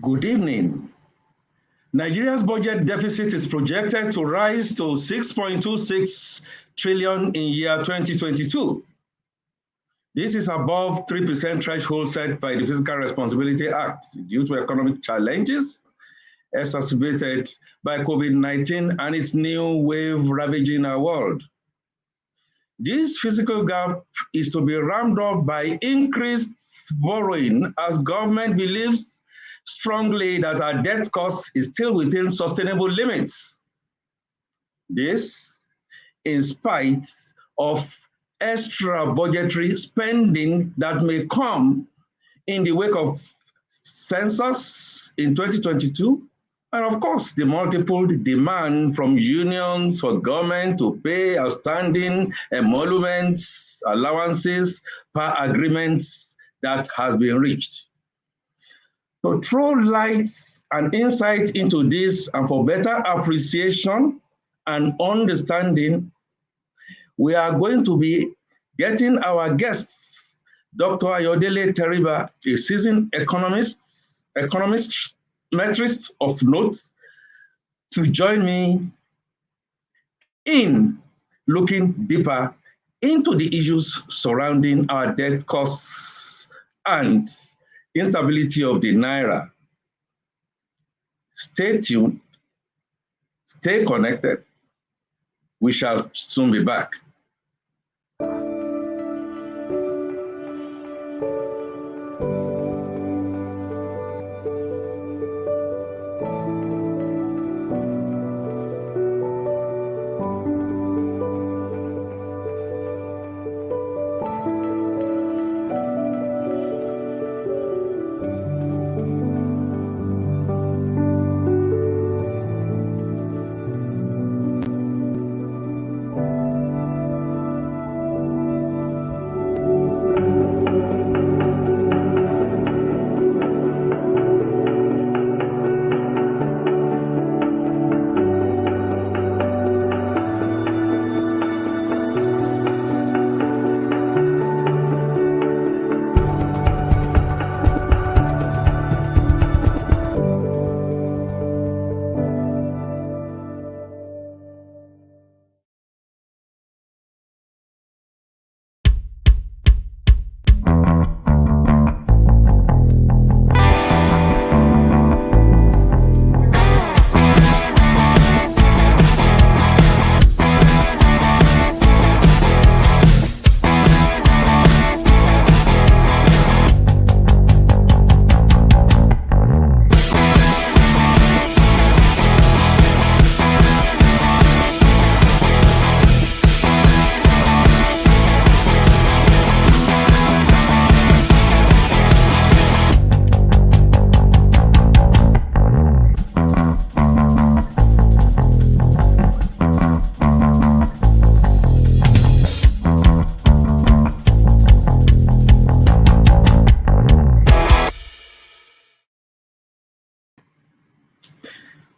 Good evening. Nigeria's budget deficit is projected to rise to 6.26 trillion in year 2022. This is above 3% threshold set by the Fiscal Responsibility Act due to economic challenges exacerbated by COVID-19 and its new wave ravaging our world. This fiscal gap is to be rammed up by increased borrowing as government believes strongly that our debt cost is still within sustainable limits. This, in spite of extra budgetary spending that may come in the wake of census in 2022, and of course, the multiple demand from unions for government to pay outstanding emoluments, allowances, per agreements that has been reached. To throw light and insight into this and for better appreciation and understanding, we are going to be getting our guests, Dr. Ayodele Teriba, a seasoned economist, metrist of note, to join me in looking deeper into the issues surrounding our debt costs and instability of the Naira. Stay tuned, stay connected. We shall soon be back.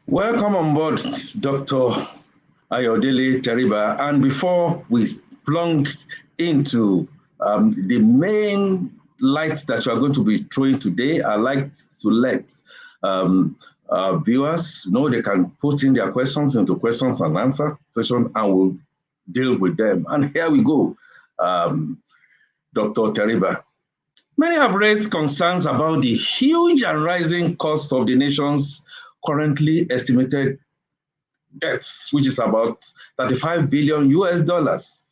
Welcome on board, Dr. Ayodele Teriba. And before we plunge into the main light that you are going to be throwing today, I'd like to let viewers know they can put in their questions into questions and answer session, and we'll deal with them. And here we go, Dr. Teriba. Many have raised concerns about the huge and rising cost of the nation's currently estimated debts, which is about 35 billion US dollars.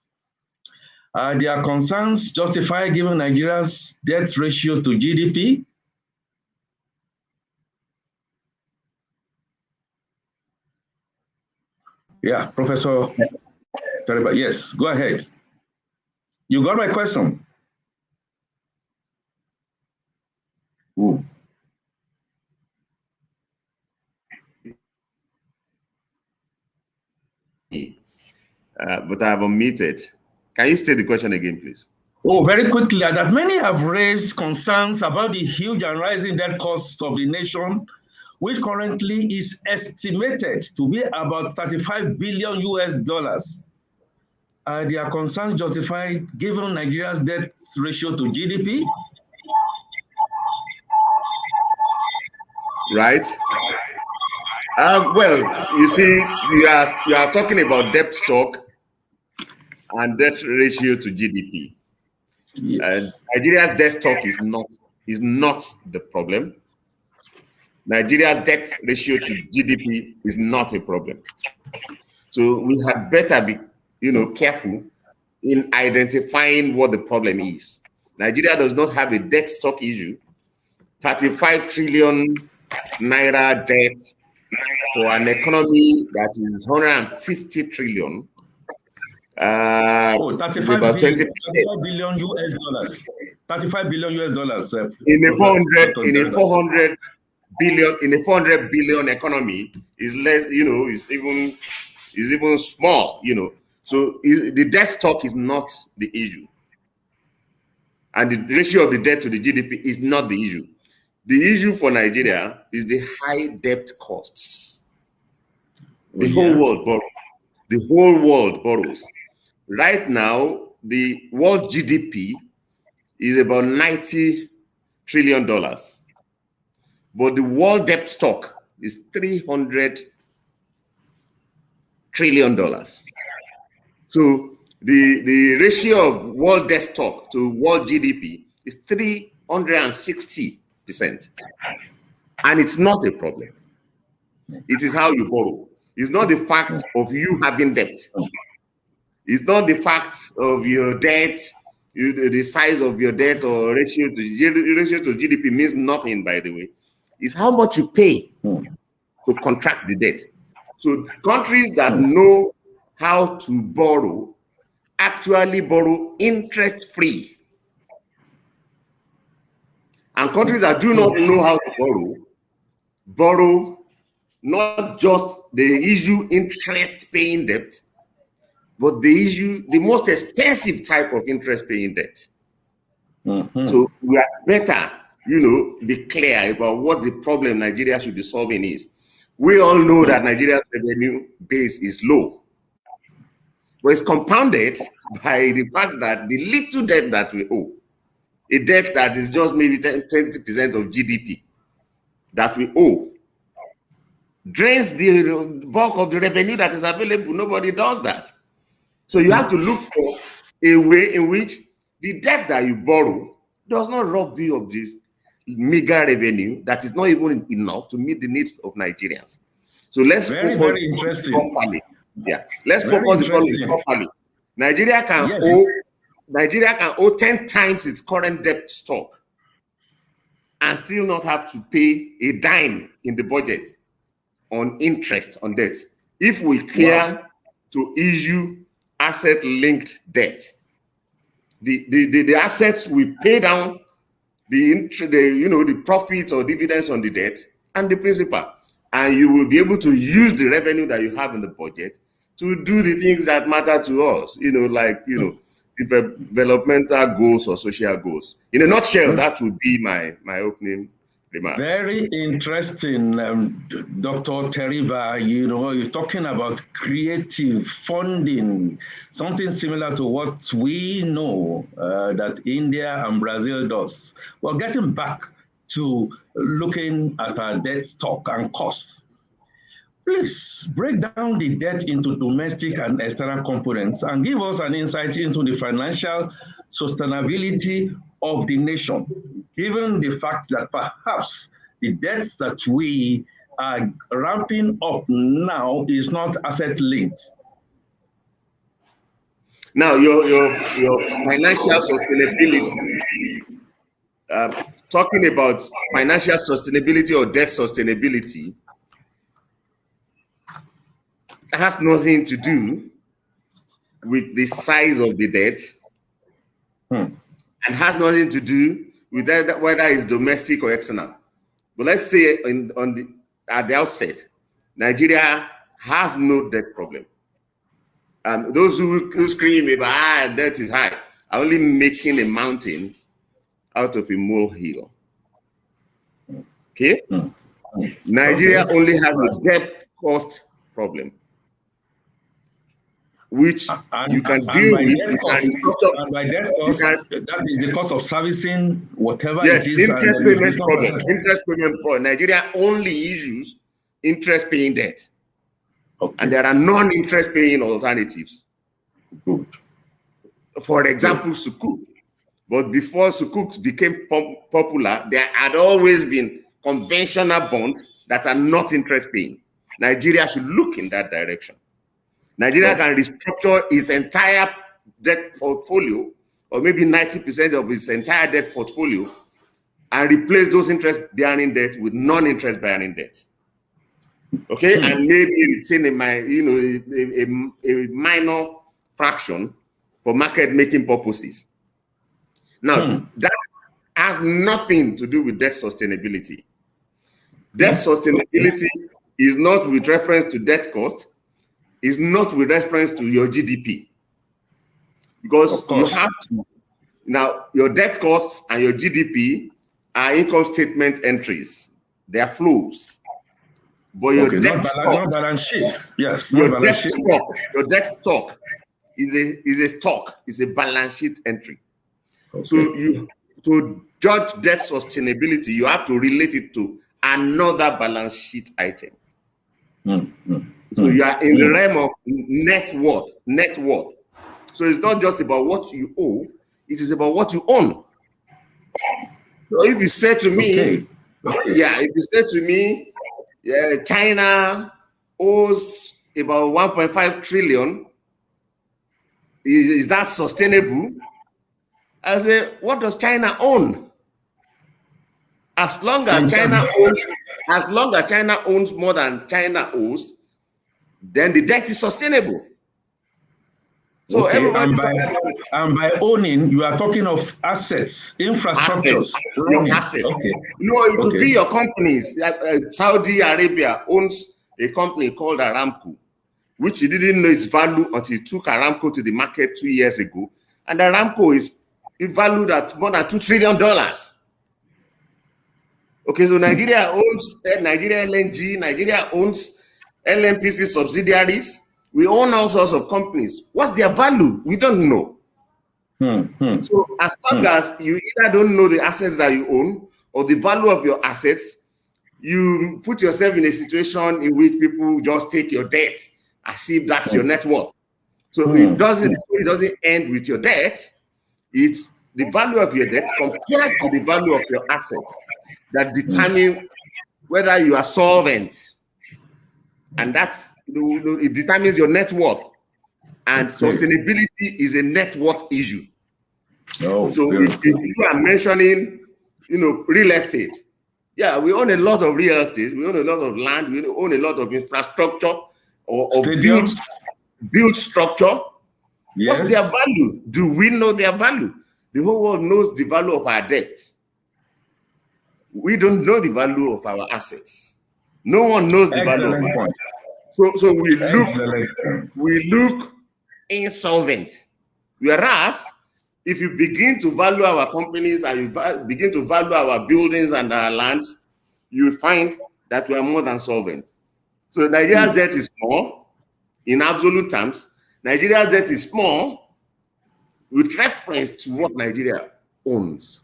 Their concerns justify given Nigeria's debt ratio to GDP. Yeah, Professor Teriba, yes, go ahead. You got my question? Ooh. But I have unmuted. Can you state the question again, please? Oh, very quickly, that many have raised concerns about the huge and rising debt cost of the nation, which currently is estimated to be about 35 billion US dollars. Their concerns justified given Nigeria's debt ratio to GDP. right? Well, you see, you are talking about debt stock and debt ratio to GDP. Yes. Nigeria's debt stock is not the problem. Nigeria's debt ratio to GDP is not a problem. So we had better be, careful in identifying what the problem is. Nigeria does not have a debt stock issue. 35 trillion Naira debt for an economy that is 150 trillion. Oh, Is about 20%. 35 billion US dollars. 35 billion US dollars. In a 400 billion economy is less, is even small, So the debt stock is not the issue. And the ratio of the debt to the GDP is not the issue. The issue for Nigeria is the high debt costs. The whole world borrows. The whole world borrows. Right now, the world GDP is about $90 trillion. But the world debt stock is $300 trillion. So the ratio of world debt stock to world GDP is 360%. And it's not a problem. It is how you borrow. It's not the fact of you having debt. It's not the fact of your debt, the size of your debt or ratio to GDP means nothing, by the way. It's how much you pay to contract the debt. So countries that know how to borrow actually borrow interest-free. And countries that do not know how to borrow not just the issue interest-paying debt, but the issue, the most expensive type of interest-paying debt. So we are better, be clear about what the problem Nigeria should be solving is. We all know that Nigeria's revenue base is low, but it's compounded by the fact that the little debt that we owe, a debt that is just maybe 20% of GDP that we owe, drains the bulk of the revenue that is available. Nobody does that. So you have to look for a way in which the debt that you borrow does not rob you of this meager revenue that is not even enough to meet the needs of Nigerians. So let's focus very interesting. properly. Yeah, let's focus the problem properly. Nigeria can owe 10 times its current debt stock and still not have to pay a dime in the budget on interest on debt if we care to issue asset-linked debt. The assets we pay down the profits or dividends on the debt and the principal, and you will be able to use the revenue that you have in the budget to do the things that matter to us, developmental goals or social goals. In a nutshell, that would be my opening remarks. Very interesting, Dr. Teriba. You're talking about creative funding, something similar to what we know that India and Brazil does. Well, getting back to looking at our debt stock and costs, please break down the debt into domestic and external components and give us an insight into the financial sustainability of the nation, given the fact that perhaps the debts that we are ramping up now is not asset linked. Now, your financial sustainability, talking about financial sustainability or debt sustainability, has nothing to do with the size of the debt and has nothing to do with whether it's domestic or external. But let's say at the outset, Nigeria has no debt problem. Those who scream about debt is high are only making a mountain out of a molehill. Okay? Nigeria only has a debt cost problem. which you can deal with. And by debt cost, that is the cost of servicing whatever yes, it is. Interest payment problem. Interest payment problem. Nigeria only issues interest paying debt. Okay. And there are non-interest paying alternatives. Good. For example, Sukuk. But before Sukuks became popular, there had always been conventional bonds that are not interest paying. Nigeria should look in that direction. Nigeria can restructure its entire debt portfolio, or maybe 90% of its entire debt portfolio, and replace those interest-bearing debt with non-interest bearing debt. Okay, and maybe retain a minor fraction for market-making purposes. Now, that has nothing to do with debt sustainability. Debt sustainability is not with reference to debt cost, is not with reference to your GDP. Because you have to, now your debt costs and your GDP are income statement entries. They are flows. But your debt stock, balance sheet. Yes, your debt stock is a stock, is a balance sheet entry. Okay. So to judge debt sustainability, you have to relate it to another balance sheet item. So you are in the realm of net worth. So it's not just about what you owe, it is about what you own. So if you say to me, if you say to me, China owes about 1.5 trillion, is that sustainable? I say, what does China own? As long as China owns more than China owes, then the debt is sustainable. So everybody, and by owning, you are talking of assets, infrastructures. Your assets. Okay. No, it could be your companies. Saudi Arabia owns a company called Aramco, which he didn't know its value until he took Aramco to the market 2 years ago. And Aramco is valued at more than $2 trillion. Okay, so Nigeria owns Nigeria LNG, Nigeria owns LNPC subsidiaries. We own all sorts of companies. What's their value? We don't know. So as long as you either don't know the assets that you own or the value of your assets, you put yourself in a situation in which people just take your debt as if that's your net worth. So it doesn't end with your debt. It's the value of your debt compared to the value of your assets that determine whether you are solvent. And that's, it determines your net worth. And sustainability is a net worth issue. So if you are mentioning, real estate, we own a lot of real estate, we own a lot of land, we own a lot of infrastructure or built structure. Yes. What's their value? Do we know their value? The whole world knows the value of our debt. We don't know the value of our assets. No one knows the value of our assets. So we look insolvent. Whereas, if you begin to value our companies and you begin to value our buildings and our lands, you find that we are more than solvent. So Nigeria's debt is small in absolute terms. Nigeria's debt is small with reference to what Nigeria owns.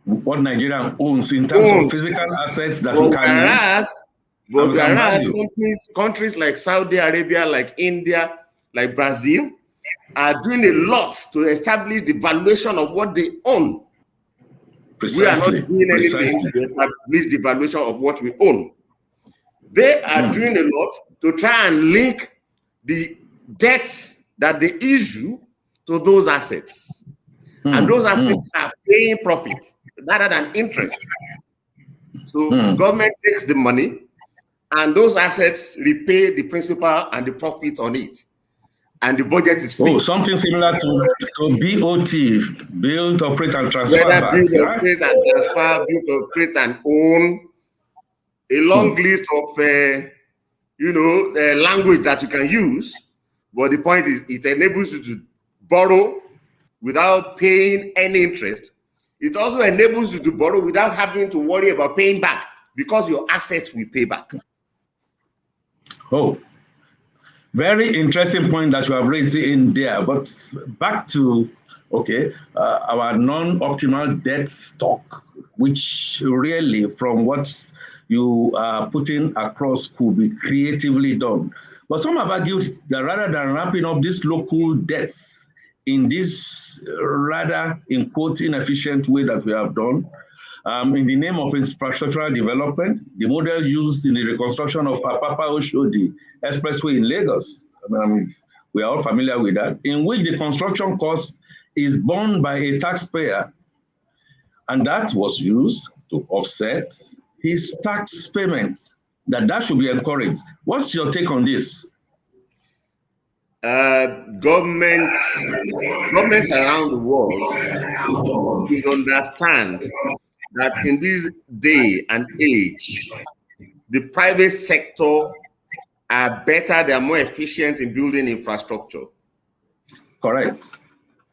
What Nigeria owns in terms of physical assets that we can use. But whereas countries like Saudi Arabia, like India, like Brazil, are doing a lot to establish the valuation of what they own. We are not doing anything to establish the valuation of what we own. They are doing a lot to try and link the debt that they issue to those assets. And those assets are paying profit rather than interest. So government takes the money and those assets repay the principal and the profit on it. And the budget is free. Something similar to BOT, build, operate, and transfer. Build, operate, and transfer, build, operate, and own. A long list of, language that you can use. But the point is, it enables you to borrow without paying any interest. It also enables you to borrow without having to worry about paying back because your assets will pay back. Very interesting point that you have raised in there. But back to, okay, our non-optimal debt stock, which really, from what you are putting across, could be creatively done. But some have argued that rather than ramping up these local debts in this rather, in quote, inefficient way that we have done, in the name of infrastructural development, the model used in the reconstruction of Apapa Oshodi Expressway in Lagos, we are all familiar with that, in which the construction cost is borne by a taxpayer, and that was used to offset his tax payment. That should be encouraged. What's your take on this? Governments around the world should understand that in this day and age, the private sector are better, they are more efficient in building infrastructure. Correct.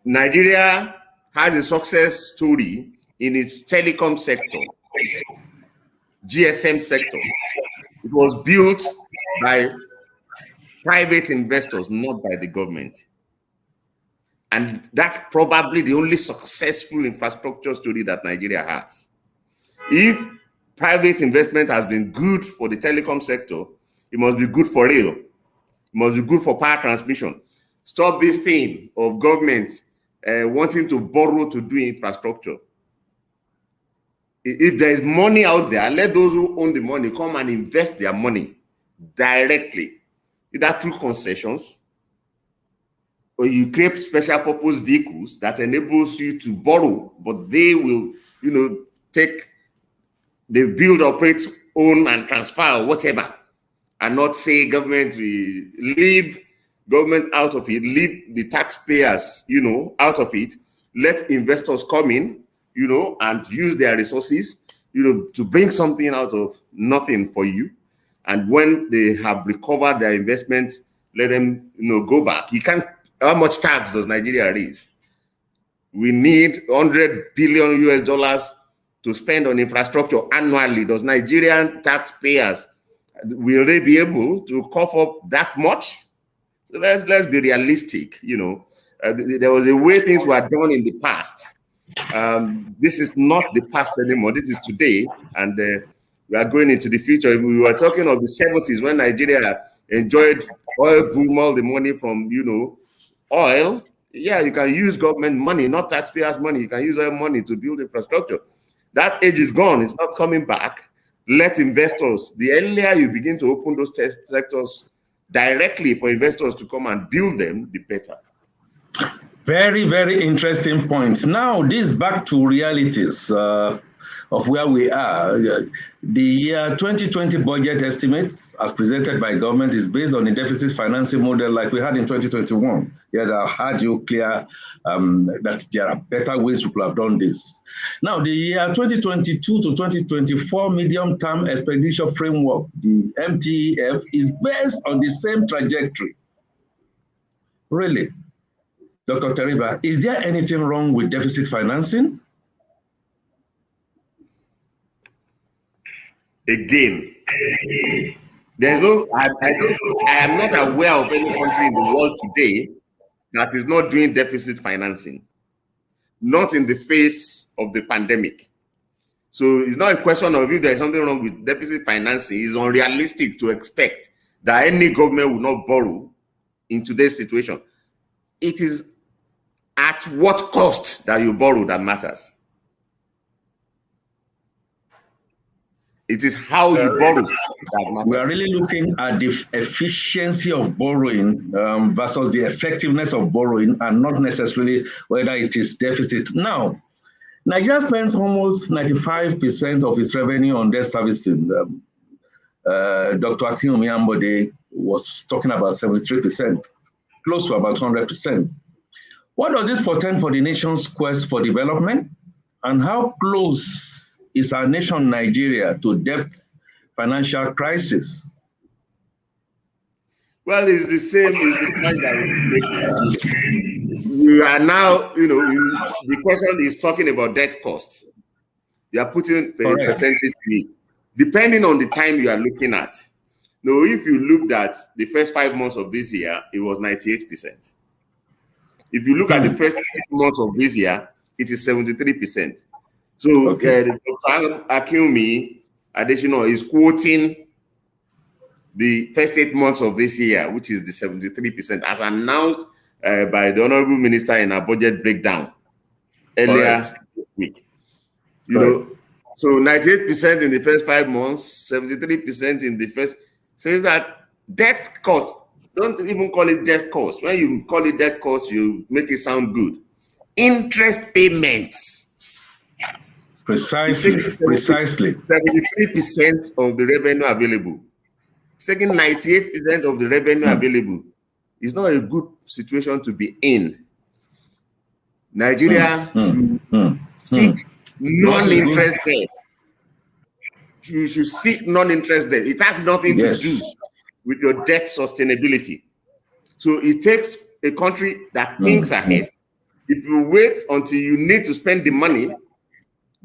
Nigeria has a success story in its telecom sector, GSM sector. It was built by private investors, not by the government. And that's probably the only successful infrastructure story that Nigeria has. If private investment has been good for the telecom sector, it must be good for rail. It must be good for power transmission. Stop this thing of government wanting to borrow to do infrastructure. If there is money out there, let those who own the money come and invest their money directly, either through concessions, or you create special purpose vehicles that enables you to borrow, but they will, they build, operate, own, and transfer, whatever, and not say government, we leave government out of it, leave the taxpayers, out of it, let investors come in, and use their resources, to bring something out of nothing for you. And when they have recovered their investment, let them, go back. You can't. How much tax does Nigeria raise? We need $100 billion US to spend on infrastructure annually. Does Nigerian taxpayers, will they be able to cough up that much? So let's be realistic. There was a way things were done in the past. This is not the past anymore. This is today, and we are going into the future. If we were talking of the 70s when Nigeria enjoyed oil boom, all the money from oil, yeah, you can use government money, not taxpayers' money. You can use oil money to build infrastructure. That age is gone. It's not coming back. Let investors, the earlier you begin to open those sectors directly for investors to come and build them, the better. Very, very interesting points. Now, this back to realities of where we are. The year 2020 budget estimates, as presented by government, is based on a deficit financing model like we had in 2021. Yes, I heard you clear that there are better ways we could have done this. Now, the year 2022 to 2024 medium-term expenditure framework, the MTEF, is based on the same trajectory. Really? Dr. Teriba, is there anything wrong with deficit financing? Again, there's I am not aware of any country in the world today that is not doing deficit financing, not in the face of the pandemic. So it's not a question of if there's something wrong with deficit financing. It's unrealistic to expect that any government will not borrow in today's situation. It is at what cost that you borrow that matters. It is how you borrow that matters. We are really looking at the efficiency of borrowing versus the effectiveness of borrowing, and not necessarily whether it is deficit. Now, Nigeria spends almost 95% of its revenue on debt servicing. Dr. Akinwumi Ambode was talking about 73%, close to about 100%. What does this portend for the nation's quest for development? And how close is our nation, Nigeria, to debt financial crisis? Well, it's the same as the point that we are now, the question is talking about debt costs. You are putting a percentage in it. Depending on the time you are looking at, No, if you looked at the first 5 months of this year, it was 98%. If you look at the first 8 months of this year, it is 73%. So Dr. Akinwumi Adesina is quoting the first 8 months of this year, which is the 73%, as announced by the Honorable Minister in our budget breakdown earlier this week. You know, so 98% in the first 5 months, 73% in the first, says that debt cost, don't even call it debt cost. When you call it debt cost, you make it sound good. Interest payments. Precisely. 73% of the revenue available. Taking 98% of the revenue available is not a good situation to be in. Nigeria should seek non-interest debt. You should seek non-interest debt. It has nothing to do with your debt sustainability. So it takes a country that thinks ahead. If you wait until you need to spend the money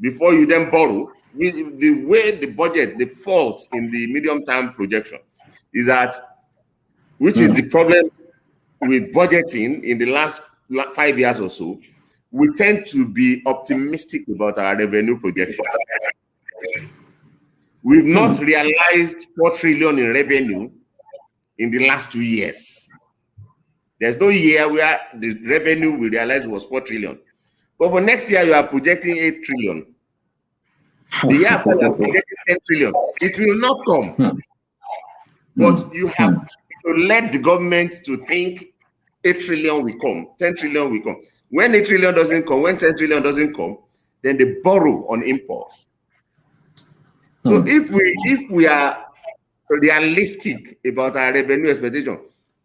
before you then borrow, the way the budget, the fault in the medium-term projection is that, which is the problem with budgeting in the last 5 years or so, we tend to be optimistic about our revenue projection. We've not realized 4 trillion in revenue in the last 2 years. There's no year where the revenue we realized was 4 trillion. But for next year, you are projecting 8 trillion. The year after, you are projecting 10 trillion. It will not come. But you have to let the government to think 8 trillion will come, 10 trillion will come. When 8 trillion doesn't come, when 10 trillion doesn't come, then they borrow on impulse. So if we are realistic about our revenue expectation,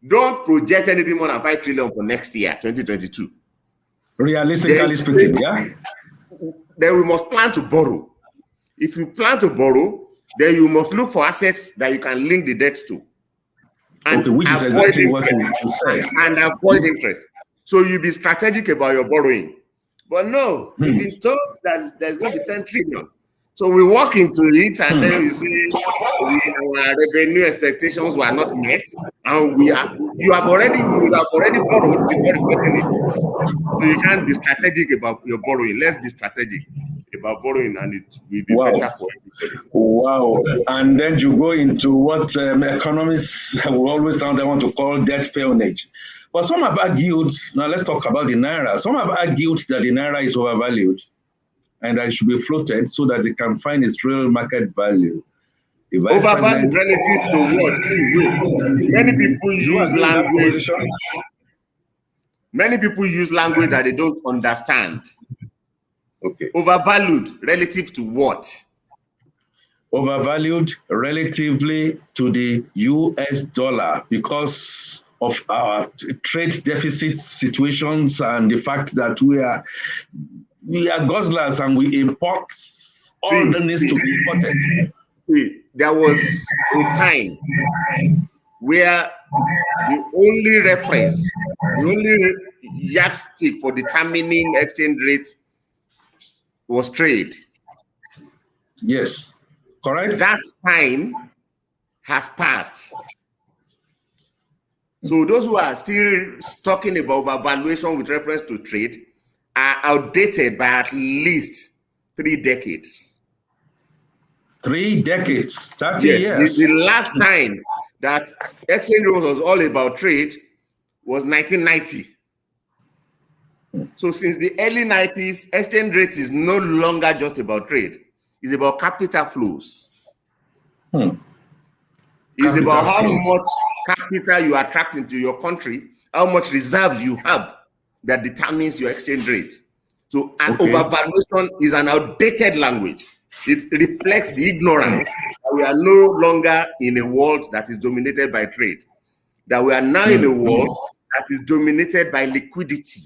don't project anything more than 5 trillion for next year, 2022. Realistically speaking, then we must plan to borrow. If you plan to borrow, then you must look for assets that you can link the debt to. And which is exactly what you said. And avoid interest. So you be strategic about your borrowing. But no, we've been told that there's going to be 10 trillion. So we walk into it and then we see our revenue expectations were not met, and you have already borrowed before reporting it. So you can't be strategic about your borrowing. Let's be strategic about borrowing, and it will be better for everybody. Wow. And then you go into what economists will always now they want to call debt peonage. But some have argued, now let's talk about the Naira. Some have argued that the Naira is overvalued and that it should be floated so that it can find its real market value. Overvalued relative to what? Many people use language. Many people use language that they don't understand. Okay. Overvalued relative to what? Overvalued relatively to the US dollar because of our trade deficit situations and the fact that we are guzzlers and we import all that needs to be imported. There was a time where the only reference, the only yardstick for determining exchange rate was trade. Yes, correct. That time has passed. So those who are still talking about valuation with reference to trade are outdated by at least 3 decades. 3 decades, 30 years. The last time that exchange rate was all about trade was 1990. So since the early 90s, exchange rate is no longer just about trade. It's about capital flows. It's about how much capital you attract into your country, how much reserves you have that determines your exchange rate. So an overvaluation is an outdated language. It reflects the ignorance that we are no longer in a world that is dominated by trade, that we are now in a world that is dominated by liquidity.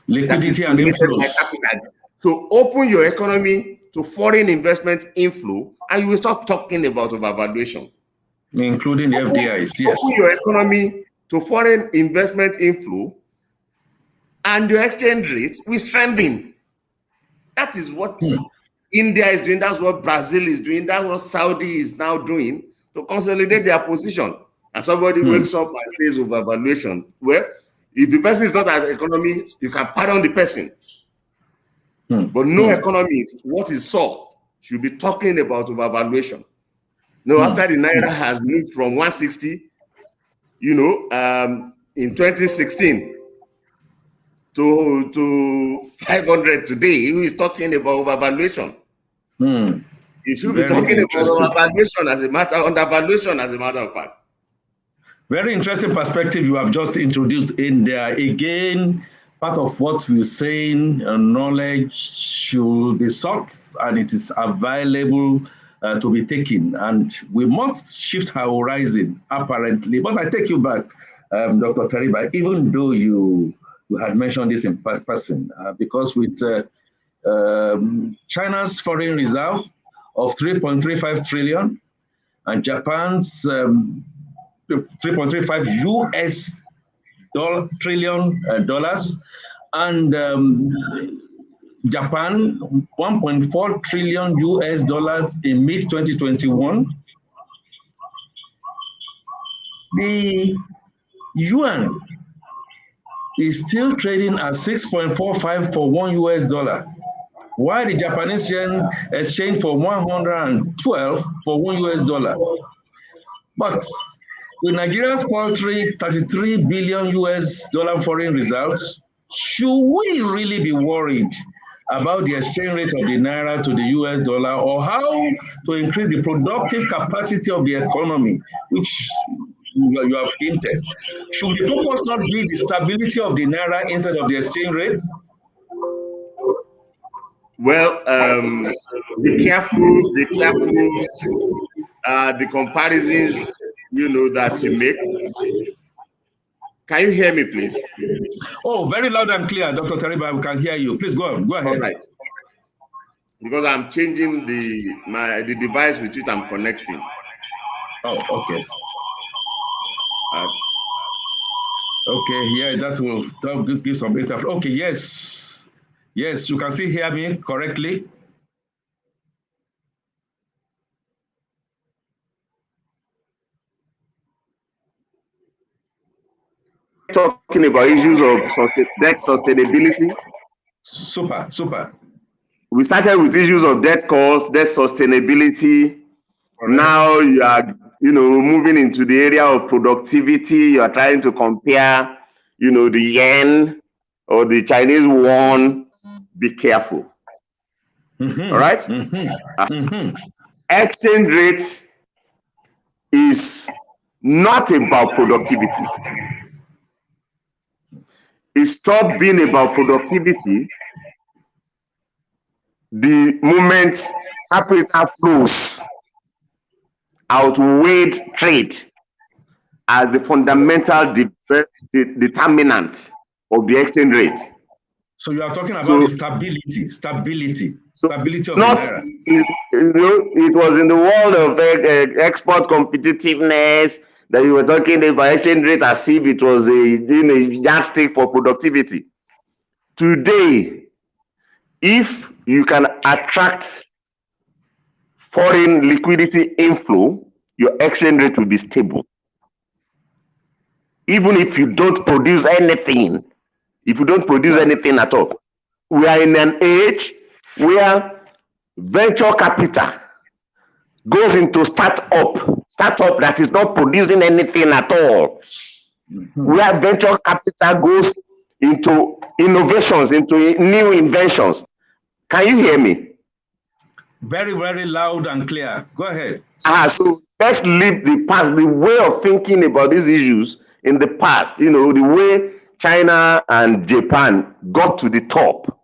Liquidity and inflows. So open your economy to foreign investment inflow, and you will stop talking about overvaluation. Including the FDIs, yes. Open your economy to foreign investment inflow, and your exchange rate will strengthen. That is what India is doing. That's what Brazil is doing. That's what Saudi is now doing to consolidate their position. And somebody wakes up and says overvaluation. Well, if the person is not an economist, you can pardon the person. But no economist, what is sought, should be talking about overvaluation. No, after the Naira has moved from 160, in 2016 to 500 today, who is talking about overvaluation? You should be talking about overvaluation as a matter, undervaluation as a matter of fact. Very interesting perspective you have just introduced in there. Again, part of what we're saying, knowledge should be sought and it is available to be taken. And we must shift our horizon, apparently. But I take you back, Dr. Tariba, even though you had mentioned this in person, because with China's foreign reserve of 3.35 trillion and Japan's 3.35 US trillion dollars, and Japan 1.4 trillion US dollars in mid-2021. The yuan is still trading at 6.45 for $1 US, while the Japanese yen exchanged for 112 for $1 US. But with Nigeria's paltry 33 billion US foreign reserves, should we really be worried about the exchange rate of the Naira to the US dollar, or how to increase the productive capacity of the economy, which you have hinted? Should the focus not be the stability of the Naira instead of the exchange rate? Well, be careful, the comparisons, that you make. Can you hear me, please? Oh, very loud and clear, Dr. Tariba, we can hear you. Please go ahead. All right. Because I'm changing the device with which I'm connecting. Oh, okay. Okay, yeah, that will give some data. Okay, yes, you can still hear me correctly. Talking about issues of debt sustainability. Super. We started with issues of debt cost, debt sustainability. Correct. Now you are, moving into the area of productivity. You are trying to compare, the yen or the Chinese yuan. Be careful. All right? Exchange rate is not about productivity. It stopped being about productivity the moment capital flows outweighed trade as the fundamental determinant of the exchange rate. So you are talking about the stability of the Naira. It was in the world of export competitiveness that you were talking about exchange rate as if it was a yardstick for productivity. Today, if you can attract foreign liquidity inflow, your exchange rate will be stable. Even if you don't produce anything, anything at all. We are in an age where venture capital goes into startup that is not producing anything at all. Where venture capital goes into innovations, into new inventions. Can you hear me? Very, very loud and clear. Go ahead. So let's leave the past, the way of thinking about these issues in the past, the way China and Japan got to the top.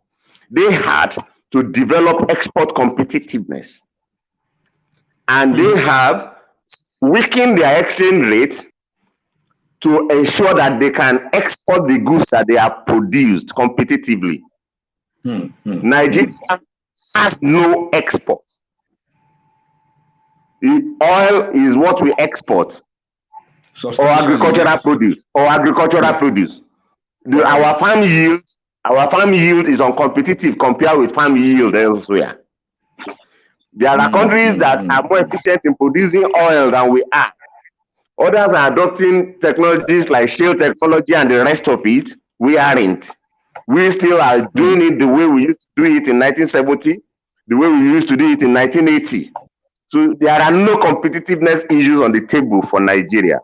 They had to develop export competitiveness. And they have weakened their exchange rate to ensure that they can export the goods that they have produced competitively. Nigeria has no export. The oil is what we export, or agricultural produce, Our farm yield is uncompetitive compared with farm yield elsewhere. There are countries that are more efficient in producing oil than we are. Others are adopting technologies like shale technology and the rest of it. We aren't. We still are doing it the way we used to do it in 1970, the way we used to do it in 1980. So there are no competitiveness issues on the table for Nigeria.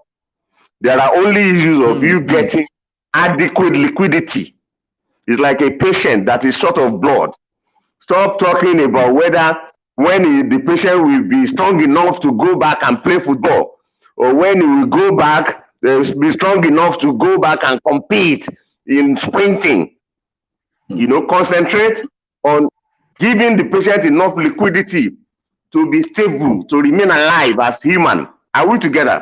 There are only issues of you getting adequate liquidity. It's like a patient that is short of blood. Stop talking about whether when the patient will be strong enough to go back and play football, or when he will go back, be strong enough to go back and compete in sprinting. You know, concentrate on giving the patient enough liquidity to be stable, to remain alive as human. Are we together?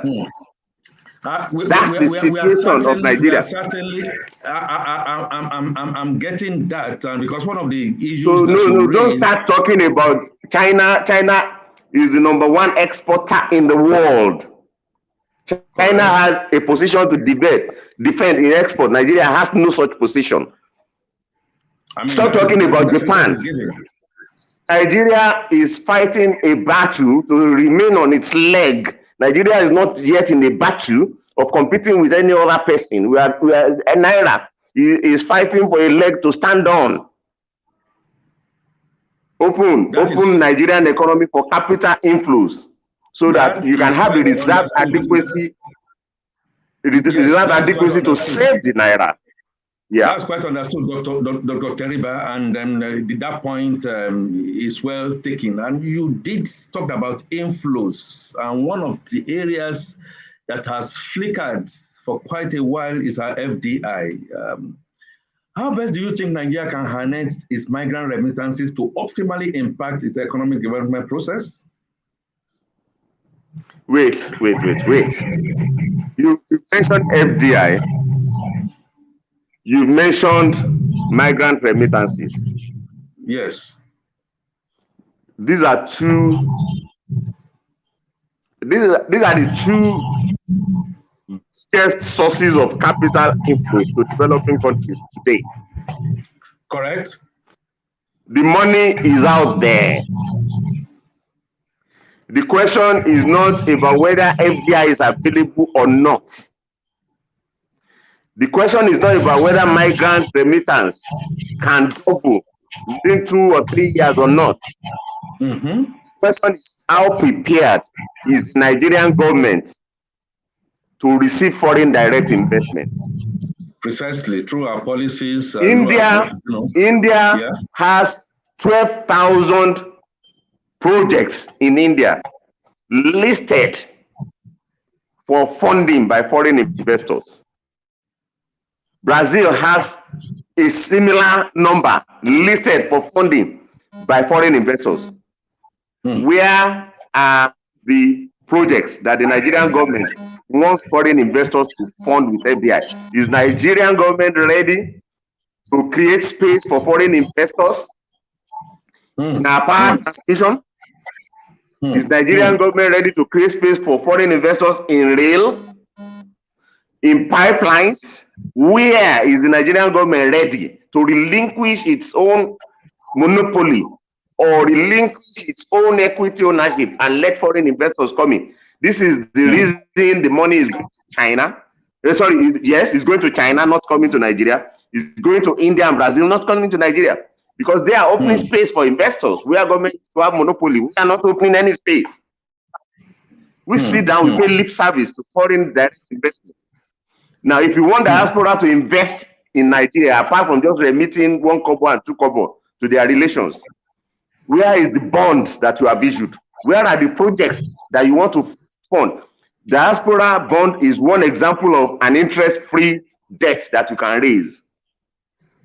That's the situation of Nigeria. Certainly, I'm getting that, because one of the issues. So don't start talking about China. China is the #1 exporter in the world. China has a position to defend in export. Nigeria has no such position. Stop talking about Japan. Nigeria is fighting a battle to remain on its leg. Nigeria is not yet in a battle of competing with any other person. Naira is fighting for a leg to stand on. Open Nigerian economy for capital inflows, so that you can have the reserve adequacy, to save the Naira. Yeah, that's quite understood, Dr. Teriba, and that point is well taken. And you did talk about inflows, and one of the areas that has flickered for quite a while is our FDI. How best do you think Nigeria can harness its migrant remittances to optimally impact its economic development process? Wait. You mentioned FDI. You mentioned migrant remittances. Yes. These are the two biggest sources of capital inflows to developing countries today. Correct. The money is out there. The question is not about whether FDI is available or not. The question is not about whether migrant remittance can double within 2 or 3 years or not. The question is, how prepared is the Nigerian government to receive foreign direct investment? Precisely, through our policies. India has 12,000 projects in India listed for funding by foreign investors. Brazil has a similar number listed for funding by foreign investors. Where are the projects that the Nigerian government wants foreign investors to fund with FDI? Is Nigerian government ready to create space for foreign investors in our power transmission? Is Nigerian government ready to create space for foreign investors in rail, in pipelines? Where is the Nigerian government ready to relinquish its own monopoly or relinquish its own equity ownership and let foreign investors come in? This is the reason the money is going to China. Yes, it's going to China, not coming to Nigeria. It's going to India and Brazil, not coming to Nigeria, because they are opening space for investors. We are government to have monopoly. We are not opening any space. We sit down, we pay lip service to foreign direct investment. Now, if you want diaspora to invest in Nigeria, apart from just remitting 1 kobo and 2 kobo to their relations, where is the bond that you have issued? Where are the projects that you want to fund? Diaspora bond is one example of an interest-free debt that you can raise.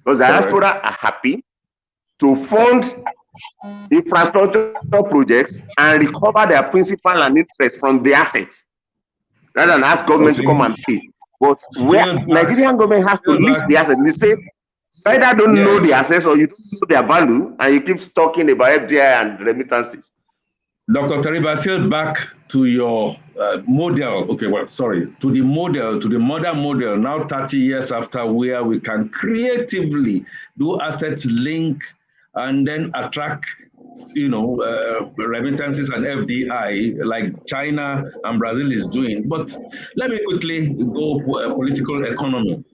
Because diaspora are happy to fund infrastructure projects and recover their principal and interest from the assets, rather than ask government to come and pay. But where Nigerian government has to list the assets, they say either don't know the assets or you don't know their value, and you keep talking about FDI and remittances. Dr. Teriba, still back to your model. Okay, well, sorry, to the modern model, now 30 years after, where we can creatively do assets link and then attract remittances and FDI like China and Brazil is doing. But let me quickly go political economy.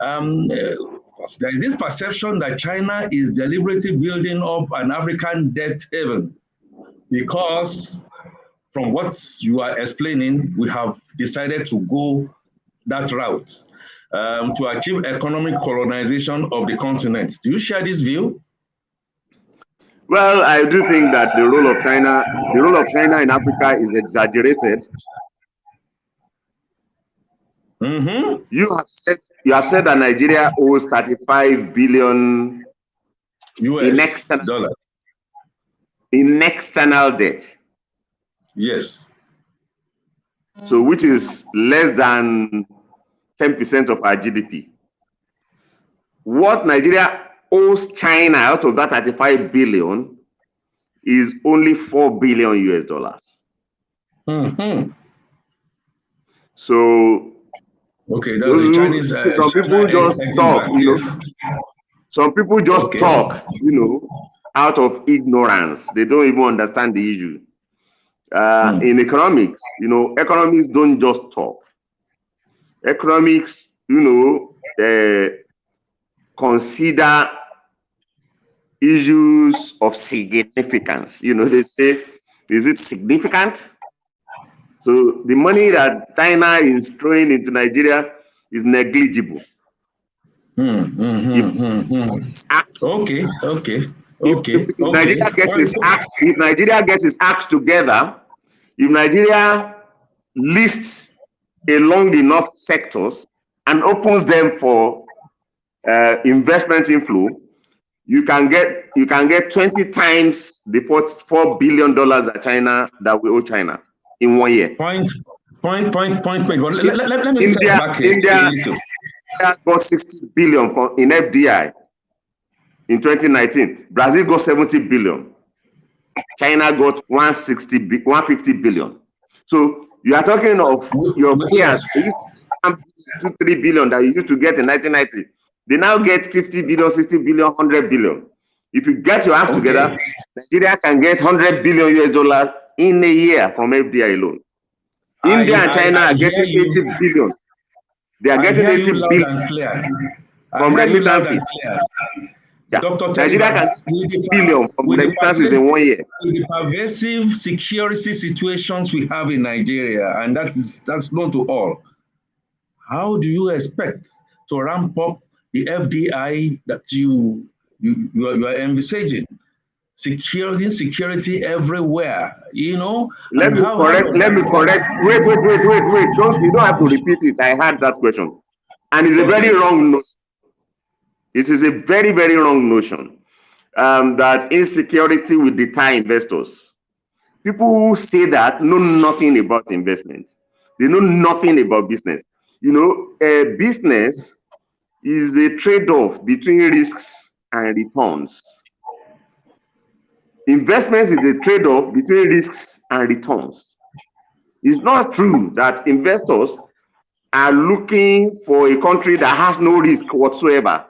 There is this perception that China is deliberately building up an African debt haven because, from what you are explaining, we have decided to go that route to achieve economic colonization of the continent. Do you share this view? Well, I do think that the role of China in Africa is exaggerated. Mm-hmm. You have said that Nigeria owes 35 billion US dollars in external debt. Yes. So, which is less than 10% of our GDP. What Nigeria owes China out of that 35 billion is only 4 billion US dollars. Mm-hmm. So, okay, that's the Chinese. Some people just talk, Some people just talk, out of ignorance. They don't even understand the issue. In economics, economists don't just talk. Economics, consider issues of significance. They say, is it significant? So the money that China is throwing into Nigeria is negligible. Okay. If Nigeria gets its act together, if Nigeria lists a long enough sectors and opens them for investment inflow, you can get 20 times the $4 billion that we owe China in 1 year. Point. Well, let me step back here. India got 60 billion in FDI in 2019. Brazil got 70 billion. China got 150 billion. So you are talking of your peers, 3 billion that you used to get in 1990. They now get 50 billion, 60 billion, 100 billion. If you get your hands together, Nigeria can get 100 billion US dollars in a year from FDI alone. India and China are getting 80 billion. They are getting 80 billion from remittances. Yeah. Nigeria can get 80 billion from remittances in 1 year. With the pervasive security situations we have in Nigeria, and that's known to all, how do you expect to ramp up the FDI that you are envisaging? Security everywhere, Let me correct. Wait. You don't have to repeat it. I had that question. And it's a very wrong notion. It is a very, very wrong notion that insecurity will deter investors. People who say that know nothing about investment. They know nothing about business. A business is a trade-off between risks and returns. Investments is a trade-off between risks and returns. It's not true that investors are looking for a country that has no risk whatsoever.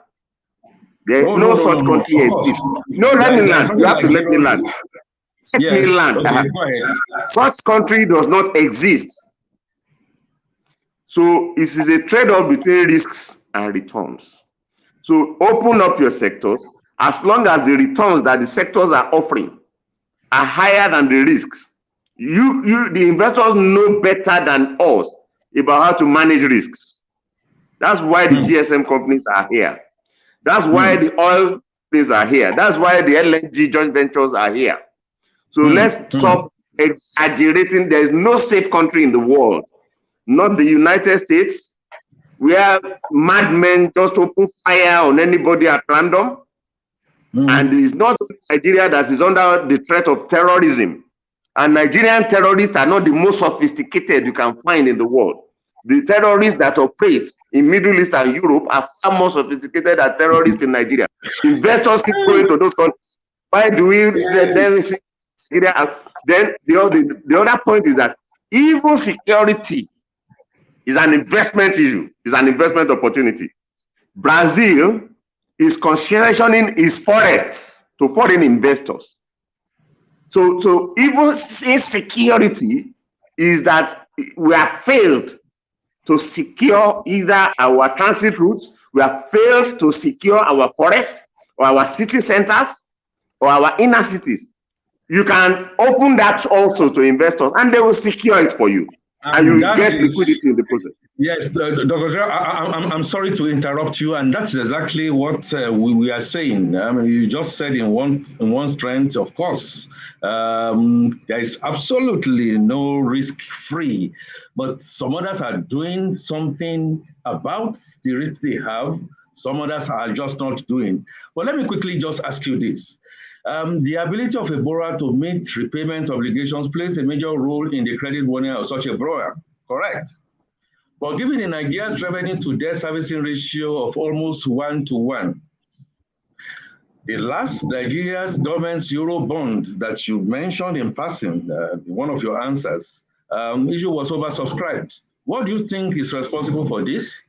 There's no such country exists. No, let me land. You have to let me land. Let me land. Okay, go ahead. Such country does not exist. So it is a trade-off between risks and returns. So open up your sectors. As long as the returns that the sectors are offering are higher than the risks, the investors know better than us about how to manage risks. That's why the GSM companies are here. That's why the oil companies are here. That's why the LNG joint ventures are here. So let's stop exaggerating. There is no safe country in the world, not the United States, where madmen just open fire on anybody at random. And it's not Nigeria that is under the threat of terrorism. And Nigerian terrorists are not the most sophisticated you can find in the world. The terrorists that operate in Middle East and Europe are far more sophisticated than terrorists in Nigeria. Investors keep going to those countries. Why do we then see Nigeria? Then the other point is that even security is an investment issue, is an investment opportunity. Brazil is concessioning its forests to foreign investors. So even insecurity is that we have failed to secure either our transit routes, we have failed to secure our forests or our city centers or our inner cities. You can open that also to investors and they will secure it for you. And you will get liquidity in the process. Yes, Dr. I'm sorry to interrupt you, and that's exactly what we are saying. I mean, you just said in one strength, of course, there is absolutely no risk-free, but some others are doing something about the risk they have. Some others are just not doing. But let me quickly just ask you this. The ability of a borrower to meet repayment obligations plays a major role in the credit worthiness of such a borrower, correct? But given the Nigeria's revenue to debt servicing ratio of almost 1:1, the last Nigeria's government's Euro bond that you mentioned in passing, one of your answers, issue was oversubscribed. What do you think is responsible for this?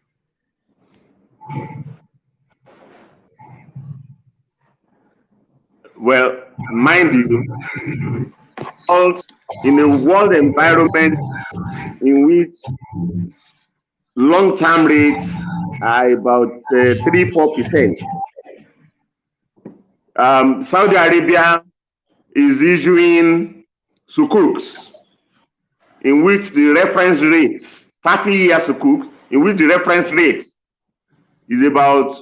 Well, mind you, in a world environment in which long-term rates are about 3-4%, Saudi Arabia is issuing sukuks in which the reference rates, 30-year sukuk, in which the reference rate is about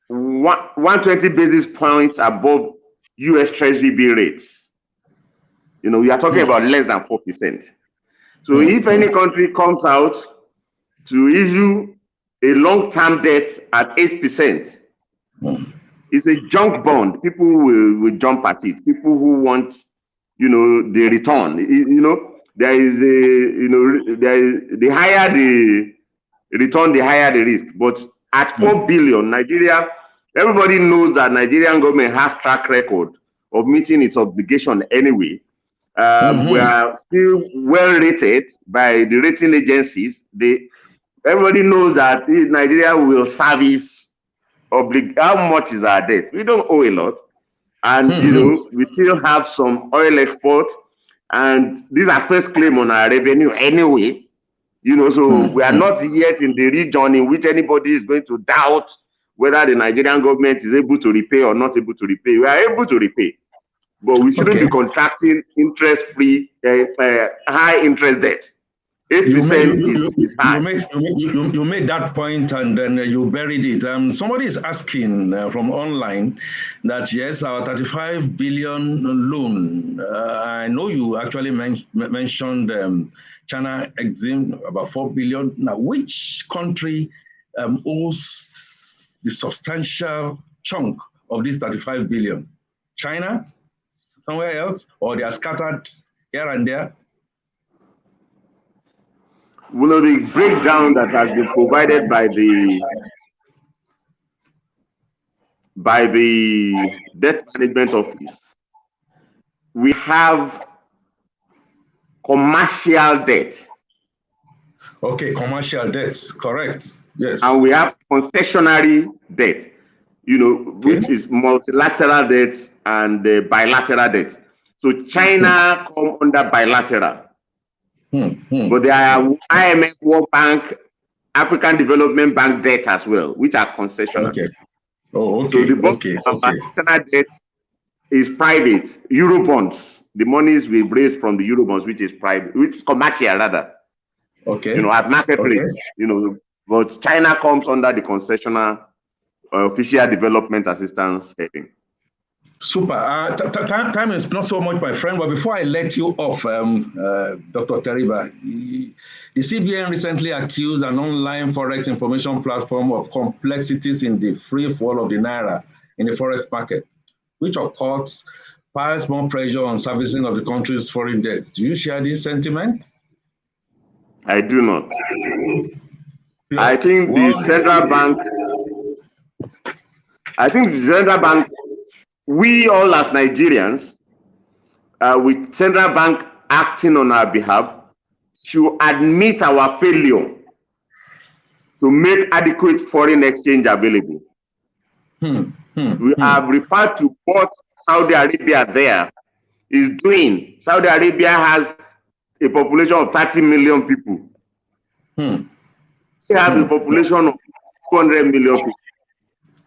120 basis points above US Treasury bill rates. You know, we are talking about less than 4%. So if any country comes out to issue a long-term debt at 8%, it's a junk bond. People will jump at it. People who want, you know, the return. You know, there is a, you know, the higher the return, the higher the risk. But at 4 billion, Nigeria, everybody knows that Nigerian government has track record of meeting its obligation anyway. We are still well rated by the rating agencies. Everybody knows that Nigeria will service how much is our debt. We don't owe a lot, and you know, we still have some oil export, and these are first claim on our revenue anyway. You know, so we are not yet in the region in which anybody is going to doubt whether the Nigerian government is able to repay or not able to repay. We are able to repay, but we shouldn't be contracting interest-free, high interest debt. 8% is high. You made that point and then you buried it. Somebody is asking from online that, yes, our 35 billion loan, I know you actually mentioned China Exim, about 4 billion. Now, which country owes the substantial chunk of this 35 billion? China, somewhere else, or they are scattered here and there? Well, the breakdown that has been provided by the debt management office, we have commercial debt. Okay, commercial debts, correct. Yes. And we have concessionary debt, you know, which is multilateral debt and bilateral debt. So China come under bilateral. But there are IMF, World Bank, African Development Bank debt as well, which are concessional. Okay. Oh, okay. So the concessional debt is private. Eurobonds, the monies we've raised from the Eurobonds, which is private, which is commercial rather. Okay. You know, at market rates. You know, but China comes under the concessional official development assistance heading. Super. Time is not so much, my friend, but before I let you off, Dr. Teriba, the CBN recently accused an online Forex information platform of complexities in the free fall of the Naira in the Forex market, which of course piles more pressure on servicing of the country's foreign debts. Do you share this sentiment? I do not. I think the central bank, we all as Nigerians, with central bank acting on our behalf, should admit our failure to make adequate foreign exchange available. We have referred to what Saudi Arabia there is doing. Saudi Arabia has a population of 30 million people. They have a population of 200 million people.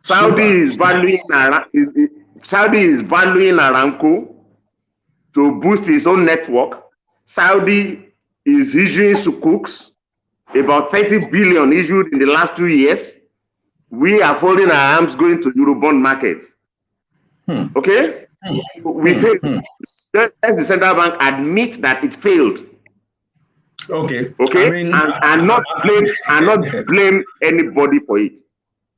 Saudi is valuing Aramco to boost its own network. Saudi is issuing sukuks, about 30 billion issued in the last 2 years. We are folding our arms going to Eurobond market. Okay? We failed. Let the central bank admit that it failed. Okay. Okay. I mean, and not blame anybody for it.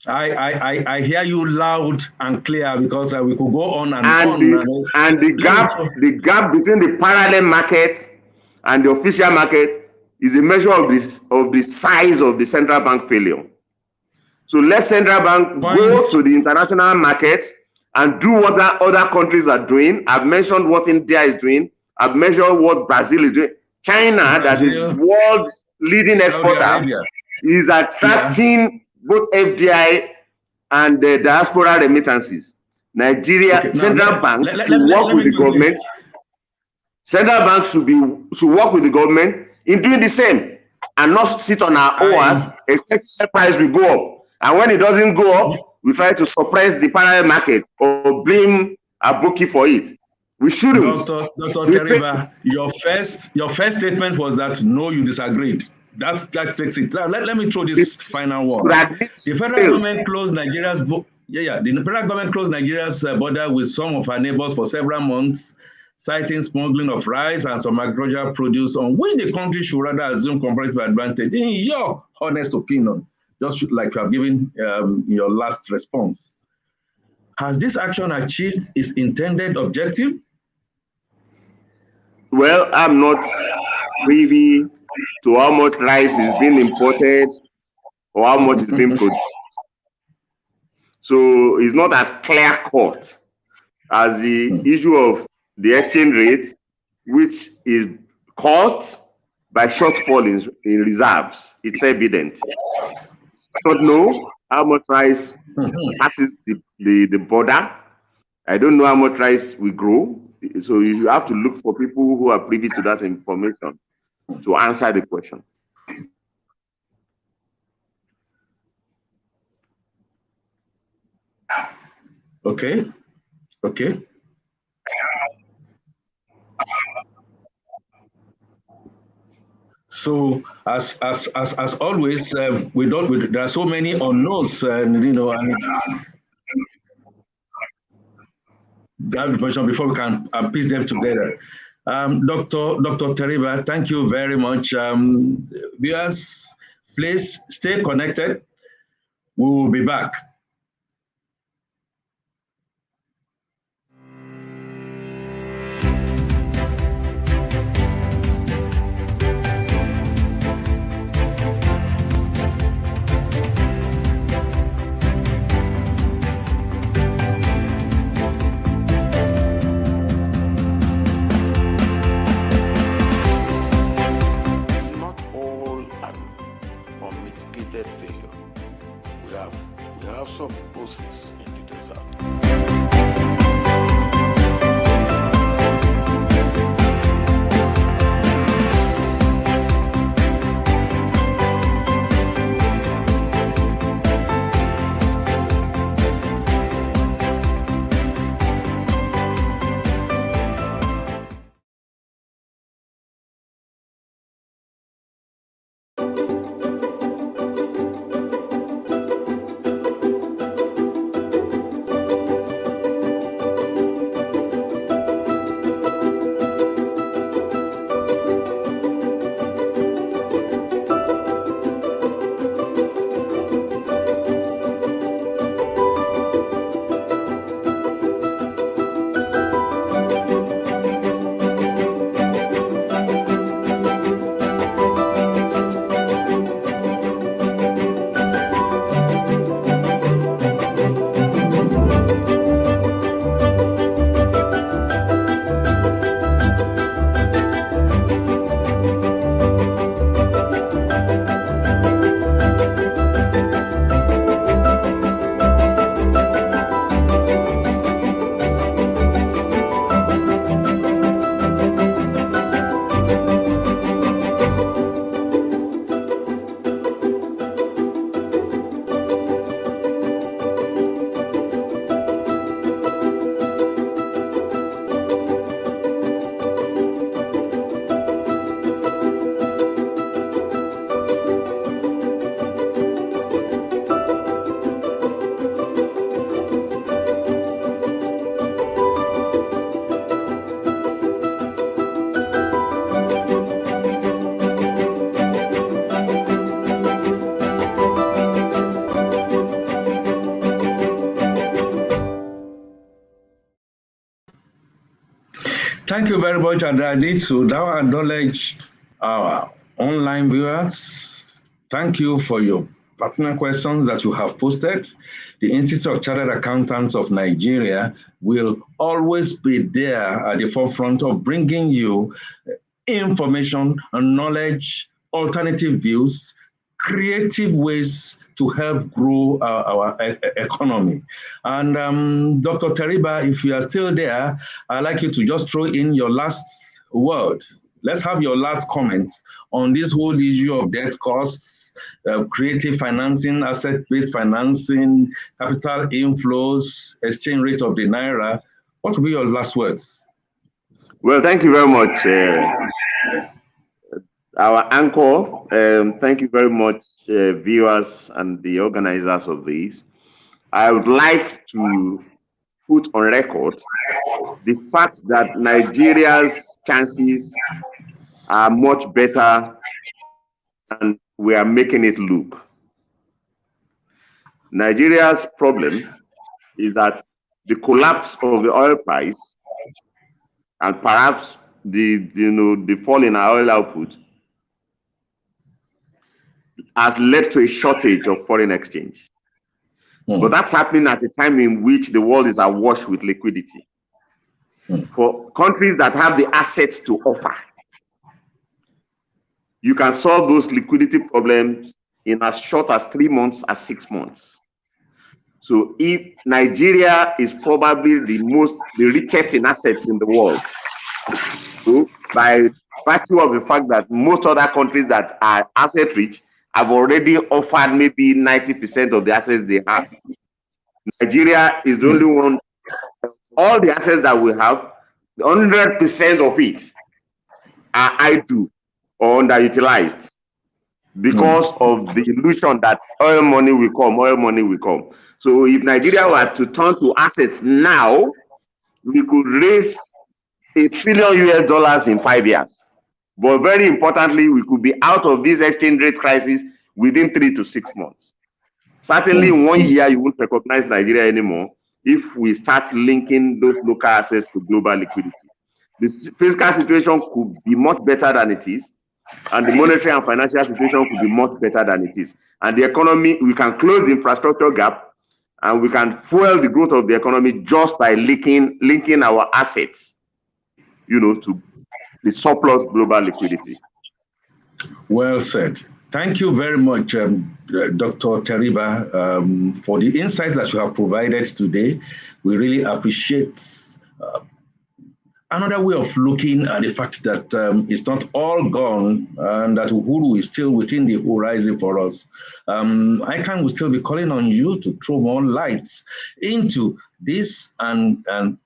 I hear you loud and clear, because we could go on and on. The gap between the parallel market and the official market is a measure of the size of the central bank failure. So let central bank go to the international market and do what other countries are doing. I've mentioned what India is doing. I've mentioned what Brazil is doing. China, that is world's leading exporter, is attracting both FDI and diaspora remittances. Nigeria, central bank should work with the government. Central bank should work with the government in doing the same, and not sit on our oars, expect the price will go up. And when it doesn't go up, we try to suppress the parallel market or blame Aboki for it. We shouldn't. Dr. Teriba, your first statement was that no, you disagreed. That takes it. Let me throw this final one. The federal government closed Nigeria's the federal government closed Nigeria's border with some of our neighbors for several months, citing smuggling of rice and some agricultural produce, on which the country should rather assume comparative advantage. In your honest opinion, just like you have given your last response, has this action achieved its intended objective? Well, I'm not privy to how much rice is being imported or how much is being produced. So it's not as clear-cut as the issue of the exchange rate, which is caused by shortfall in reserves. It's evident. I don't know how much rice passes the border. I don't know how much rice we grow. So you have to look for people who are privy to that information to answer the question. Okay. So as always, there are so many unknowns, and that information before we can piece them together. Dr. Teriba, thank you very much. Viewers, please stay connected. We will be back. Some oasis in the desert. Thank you very much, and I need to now acknowledge our online viewers. Thank you for your pertinent questions that you have posted. The Institute of Chartered Accountants of Nigeria will always be there at the forefront of bringing you information and knowledge, alternative views, creative ways to help grow our economy. And Dr. Teriba, if you are still there, I'd like you to just throw in your last word. Let's have your last comment on this whole issue of debt costs, creative financing, asset-based financing, capital inflows, exchange rate of the Naira. What will be your last words? Well, thank you very much, our anchor. Thank you very much, viewers and the organizers of this. I would like to put on record the fact that Nigeria's chances are much better than we are making it look. Nigeria's problem is that the collapse of the oil price and perhaps the fall in our oil output has led to a shortage of foreign exchange. But that's happening at a time in which the world is awash with liquidity. For countries that have the assets to offer, you can solve those liquidity problems in as short as 3 months, as 6 months. So if Nigeria is probably the richest in assets in the world, so by virtue of the fact that most other countries that are asset rich have already offered maybe 90% of the assets they have, Nigeria is the only one. All the assets that we have, 100% of it are idle or underutilized because of the illusion that oil money will come, oil money will come. So if Nigeria were to turn to assets now, we could raise $1 trillion in 5 years. But very importantly, we could be out of this exchange rate crisis within 3 to 6 months. Certainly in 1 year, you won't recognize Nigeria anymore if we start linking those local assets to global liquidity. The fiscal situation could be much better than it is, and the monetary and financial situation could be much better than it is. And the economy, we can close the infrastructure gap, and we can fuel the growth of the economy just by linking our assets, to the surplus global liquidity. Well said. Thank you very much, Dr. Teriba, for the insights that you have provided today. We really appreciate another way of looking at the fact that it's not all gone and that Uhuru is still within the horizon for us. ICANN will still be calling on you to throw more lights into this and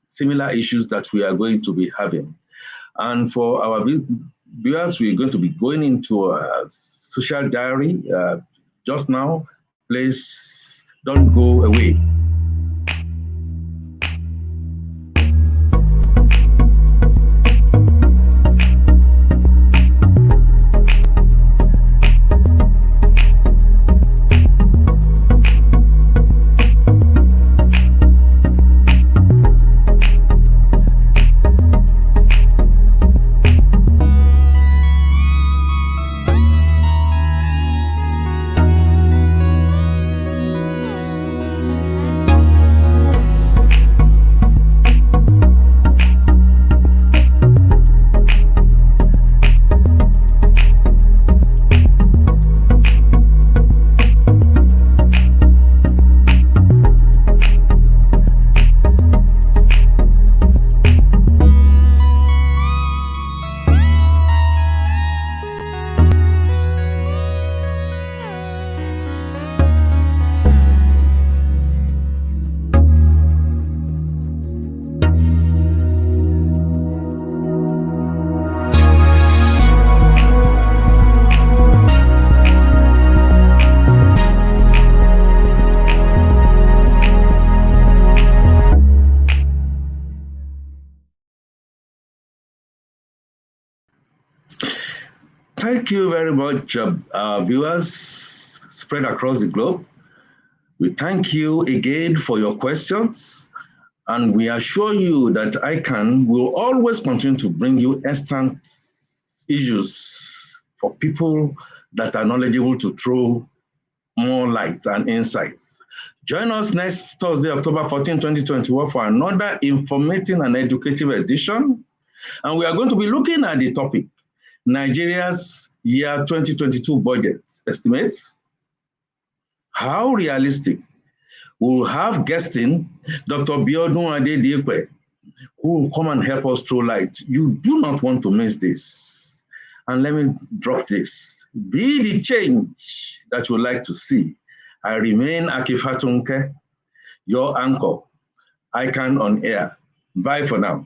similar issues that we are going to be having. And for our viewers, we're going to be going into a social diary just now. Please don't go away. Thank you very much, viewers spread across the globe. We thank you again for your questions. And we assure you that ICANN will always continue to bring you instant issues for people that are knowledgeable to throw more light and insights. Join us next Thursday, October 14, 2021 for another informative and educative edition. And we are going to be looking at the topic, Nigeria's year 2022 budget estimates. How realistic? We'll have guesting Dr. Biodun Adediekwe, who will come and help us throw light. You do not want to miss this. And let me drop this. Be the change that you like to see. I remain Akifatunke, your anchor. ICANN on air. Bye for now.